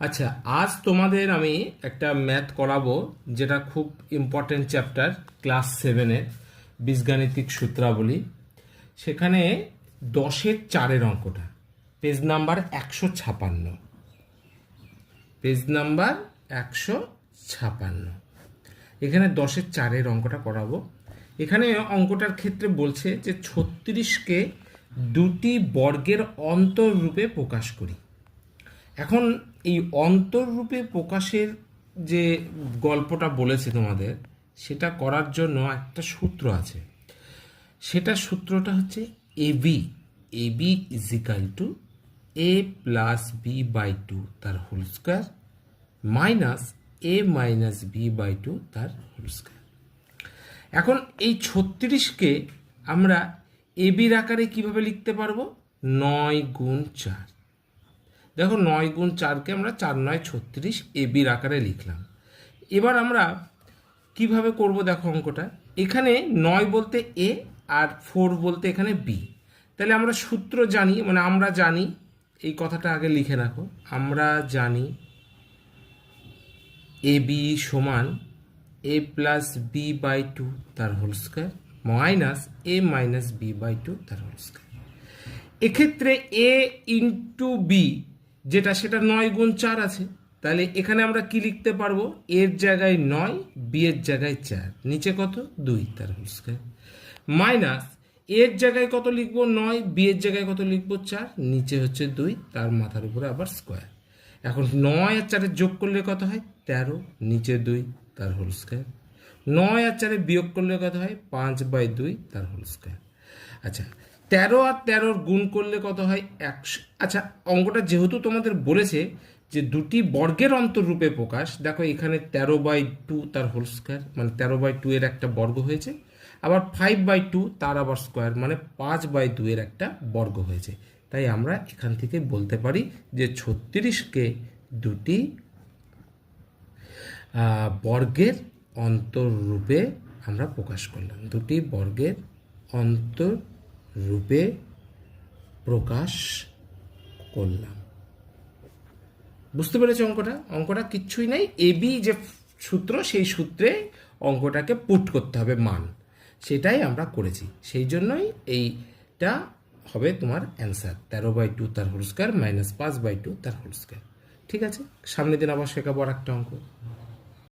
আচ্ছা, আজ তোমাদের আমি একটা ম্যাথ করাবো, যেটা খুব ইম্পর্টেন্ট চ্যাপ্টার ক্লাস 7-এর বীজগাণিতিক সূত্রাবলী। সেখানে 10-এর 4 অঙ্কটা, পেজ নাম্বার 156। পেজ নাম্বার 156, এখানে 10-এর 4 অঙ্কটা করাবো। এখানে অঙ্কটার ক্ষেত্রে বলছে যে 36কে দুটি বর্গের অন্তররূপে প্রকাশ করি। এখন এই অন্তররূপে প্রকাশের যে গল্পটা বলেছে তোমাদের, সেটা করার জন্য একটা সূত্র আছে। সূত্রটা হচ্ছে AB is equal to A plus B by two তার whole square minus A minus B by two তার হোল স্কোয়ার। এখন এই 36কে আমরা এবির আকারে কিভাবে লিখতে পারবো? 9 গুণ 4। দেখো, 9 গুণ 4কে আমরা 4 9 36 এবির আকারে লিখলাম। এবার আমরা কিভাবে করব দেখো অঙ্কটা। এখানে 9 বলতে এ আর 4 বলতে এখানে বি। তাহলে আমরা সূত্র জানি, মানে আমরা জানি, এই কথাটা আগে লিখে রাখো। আমরা জানি এ বি সমান A plus B by two তার whole square minus A minus B by two তার হোল স্কোয়ার। এক্ষেত্রে এ ইন্টু বি যেটা, সেটা 9 গুণ 4 আছে। তাহলে এখানে আমরা কি লিখতে পারবো? এর জায়গায় 9, বি এর জায়গায় 4, নিচে কত? 2 তার হোল স্কোয়ার মাইনাস এর জায়গায় কত লিখবো? 9, বি এর জায়গায় কত লিখবো? 4, নিচে হচ্ছে 2, তার মাথার উপরে আবার স্কোয়ার। এখন 9 আর 4 যোগ করলে কত হয়? 13, নিচে 2 তার হোল স্কোয়ার। 9 আর 4 বিয়োগ করলে কত হয়? 5/2 তার হোল স্কোয়ার। আচ্ছা, 13 আর 13 গুণ করলে কত হয়? 100। আচ্ছা, অঙ্কটা যেহেতু তোমাদের বলেছে যে দুটি বর্গের অন্তররূপে প্রকাশ, দেখো এখানে 13/2 তার হোল স্কোয়ার, মানে 13/2 এর একটা বর্গ হয়েছে। আবার 5/2 তার আবার স্কোয়ার, মানে 5/2 এর একটা বর্গ হয়েছে। তাই আমরা এখান থেকে বলতে পারি যে 36কে দুটি বর্গের অন্তররূপে আমরা প্রকাশ করলাম। দুটি বর্গের অন্তররূপে প্রকাশ করলাম। বুঝতে পেরেছো অঙ্কটা? অঙ্কটা কিচ্ছুই নাই, এবি যে সূত্র, সেই সূত্রে অঙ্কটাকে পুট করতে হবে মান, সেটাই আমরা করেছি। সেই জন্যই এইটা হবে তোমার অ্যান্সার, 13/2 তার হোল স্কোয়ার মাইনাস 5/2 তার হোল স্কোয়ার। ঠিক আছে, সামনের দিন আবার শেখাবো আর একটা অঙ্ক।